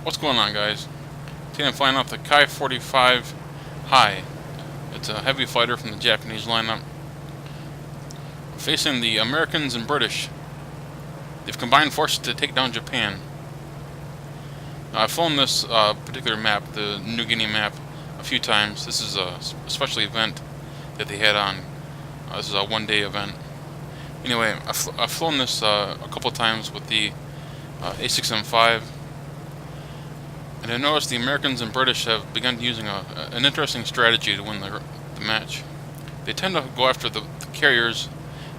What's going on, guys? Today I'm flying off the Ki-45 HEI. It's a heavy fighter from the Japanese lineup. Facing the Americans and British. They've combined forces to take down Japan. Now, I've flown this particular map, the New Guinea map, a few times. This is a special event that they had on. This is a one-day event. Anyway, I've flown this a couple times with the A6M5. And I noticed the Americans and British have begun using an interesting strategy to win the match. They tend to go after the carriers.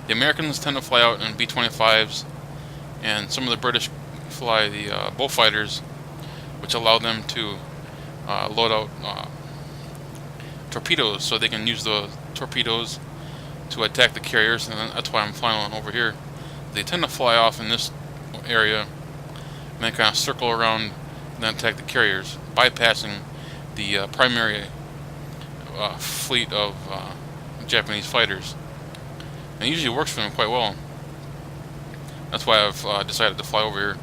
The Americans tend to fly out in B-25s, and some of the British fly the bullfighters, which allow them to load out torpedoes, so they can use the torpedoes to attack the carriers, and that's why I'm flying on over here. They tend to fly off in this area, and then kind of circle around and then attack the carriers, bypassing the primary fleet of Japanese fighters. And it usually works for them quite well. That's why I've decided to fly over here.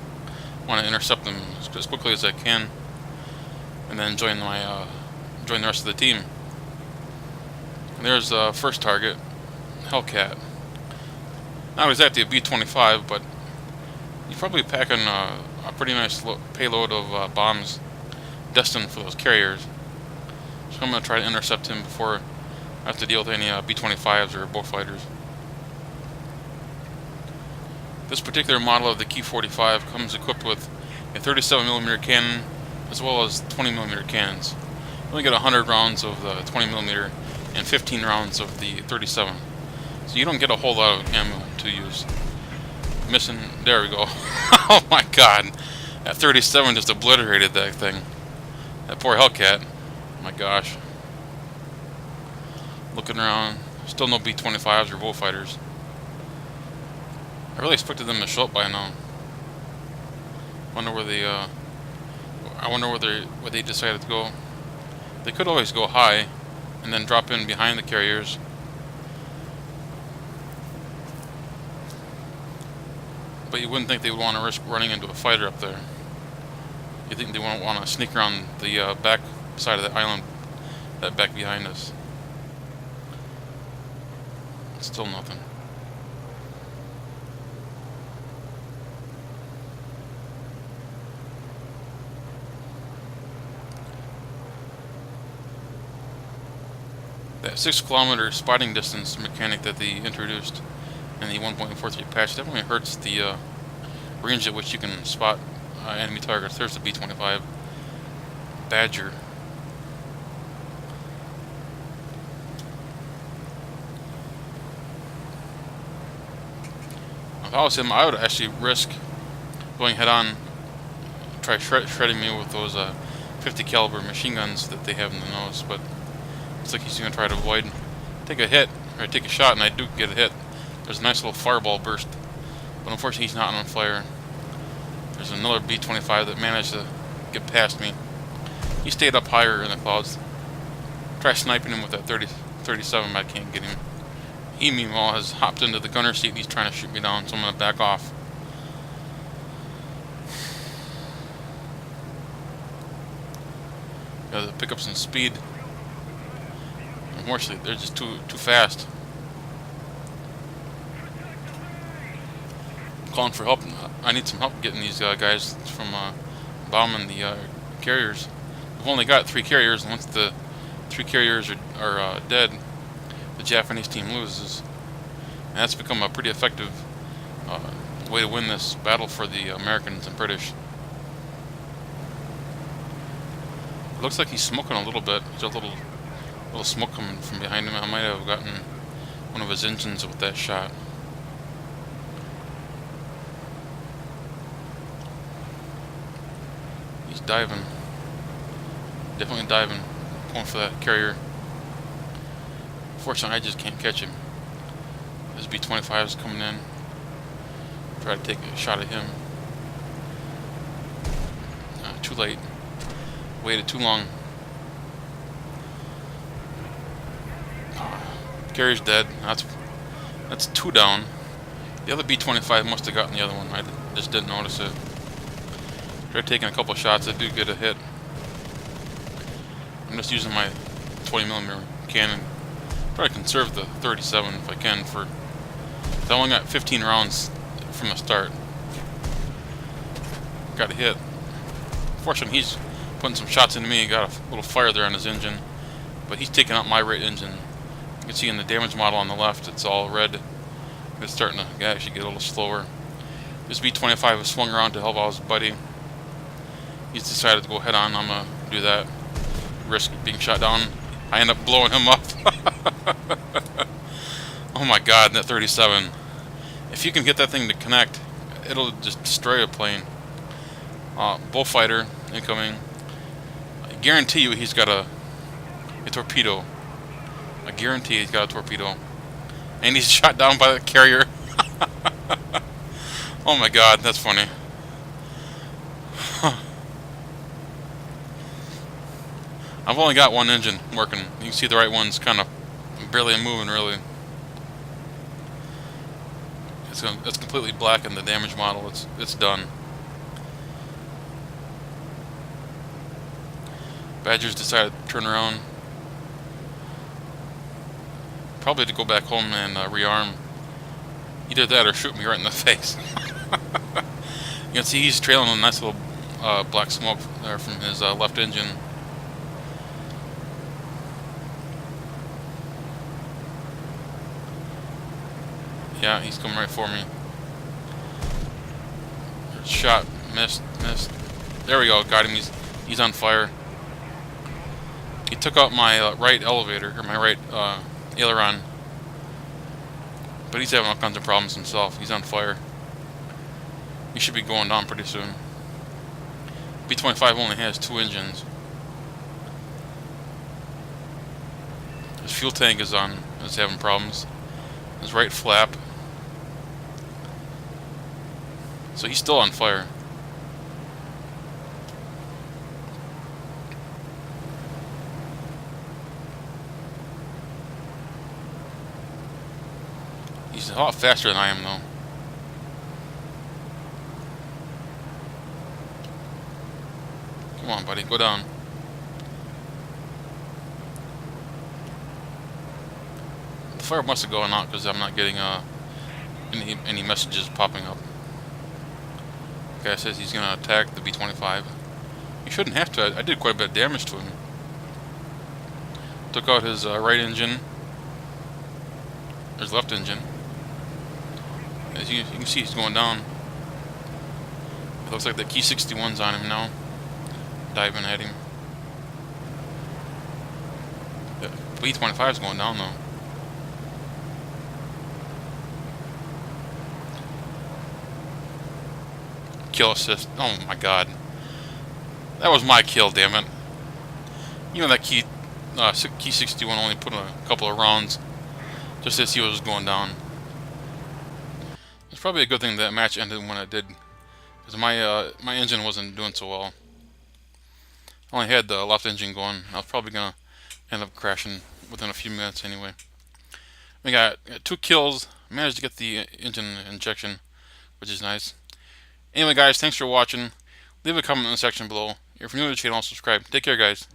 I want to intercept them as quickly as I can, and then join the rest of the team. And there's the first target, Hellcat. Not exactly a B-25, but you're probably packing a pretty nice payload of bombs destined for those carriers. So I'm going to try to intercept him before I have to deal with any B-25s or bullfighters. This particular model of the Ki-45 comes equipped with a 37mm cannon as well as 20mm cannons. You only get 100 rounds of the 20mm and 15 rounds of the 37. So you don't get a whole lot of ammo to use. Missing, there we go. Oh my god, that 37 just obliterated that thing. That poor Hellcat. Oh my gosh. Looking around, still no B-25s or bullfighters. I really expected them to show up by now. Wonder where they I wonder where they decided to go. They could always go high and then drop in behind the carriers. But you wouldn't think they would want to risk running into a fighter up there. You think they won't want to sneak around the back side of the island, that back behind us. Still nothing. That 6-kilometer spotting distance mechanic that they introduced in the 1.43 patch definitely hurts the range at which you can spot enemy targets. There's the B-25 Badger. If I was him, I would actually risk going head on, try shredding me with those 50 caliber machine guns that they have in the nose, but looks like he's going to try to avoid, take a hit, or take a shot, and I do get a hit. There's a nice little fireball burst, but unfortunately he's not on fire. There's another B-25 that managed to get past me. He stayed up higher in the clouds. Try sniping him with that 37, but I can't get him. He, meanwhile, has hopped into the gunner seat and he's trying to shoot me down, so I'm going to back off. Gotta pick up some speed. Unfortunately, they're just too fast. I'm calling for help. I need some help getting these guys from bombing the carriers. We've only got 3 carriers, and once the 3 carriers are dead, the Japanese team loses. And that's become a pretty effective way to win this battle for the Americans and British. It looks like he's smoking a little bit. There's a little smoke coming from behind him. I might have gotten one of his engines with that shot. He's diving. Definitely diving. Going for that carrier. Fortunately, I just can't catch him. This B-25 is coming in. Try to take a shot at him. Too late. Waited too long. Carrier's dead. That's 2 down. The other B-25 must have gotten the other one. I just didn't notice it. Tried taking a couple shots. I do get a hit. I'm just using my 20mm cannon. Try to conserve the 37 if I can. I only got 15 rounds from the start. Got a hit. Fortunately, he's putting some shots into me. He got a little fire there on his engine, but he's taking out my right engine. You can see in the damage model on the left, it's all red. It's starting to actually get a little slower. This B-25 has swung around to help out his buddy. He's decided to go head on. I'm gonna do that. Risk being shot down. I end up blowing him up. Oh my god, that 37. If you can get that thing to connect, it'll just destroy a plane. Bullfighter incoming. I guarantee you he's got a torpedo. I guarantee he's got a torpedo. And he's shot down by the carrier. Oh my god, that's funny. I've only got one engine working. You can see the right one's kind of barely moving, really. It's completely black in the damage model. It's done. Badger's decided to turn around. Probably to go back home and rearm. Either that or shoot me right in the face. You can see he's trailing a nice little black smoke there from his left engine. Yeah, he's coming right for me. Shot, missed. There we go, got him. He's on fire. He took out my right elevator, or my right aileron. But he's having all kinds of problems himself. He's on fire. He should be going down pretty soon. B-25 only has 2 engines. His fuel tank is having problems. His right flap. So he's still on fire. He's a lot faster than I am, though. Come on, buddy, go down. The fire must have gone out because I'm not getting any messages popping up. The guy says he's going to attack the B-25. He shouldn't have to. I did quite a bit of damage to him. Took out his right engine. His left engine. As you can see, he's going down. It looks like the Ki-61's on him now. Diving at him. The B-25's going down, though. Kill assist. Oh my god. That was my kill, damn it. You know that Ki-61 only put a couple of rounds just as he was going down. It's probably a good thing that match ended when it did, because my engine wasn't doing so well. I only had the left engine going. I was probably gonna end up crashing within a few minutes anyway. We got 2 kills. Managed to get the engine injection, which is nice. Anyway, guys, thanks for watching. Leave a comment in the section below. If you're new to the channel, subscribe. Take care, guys.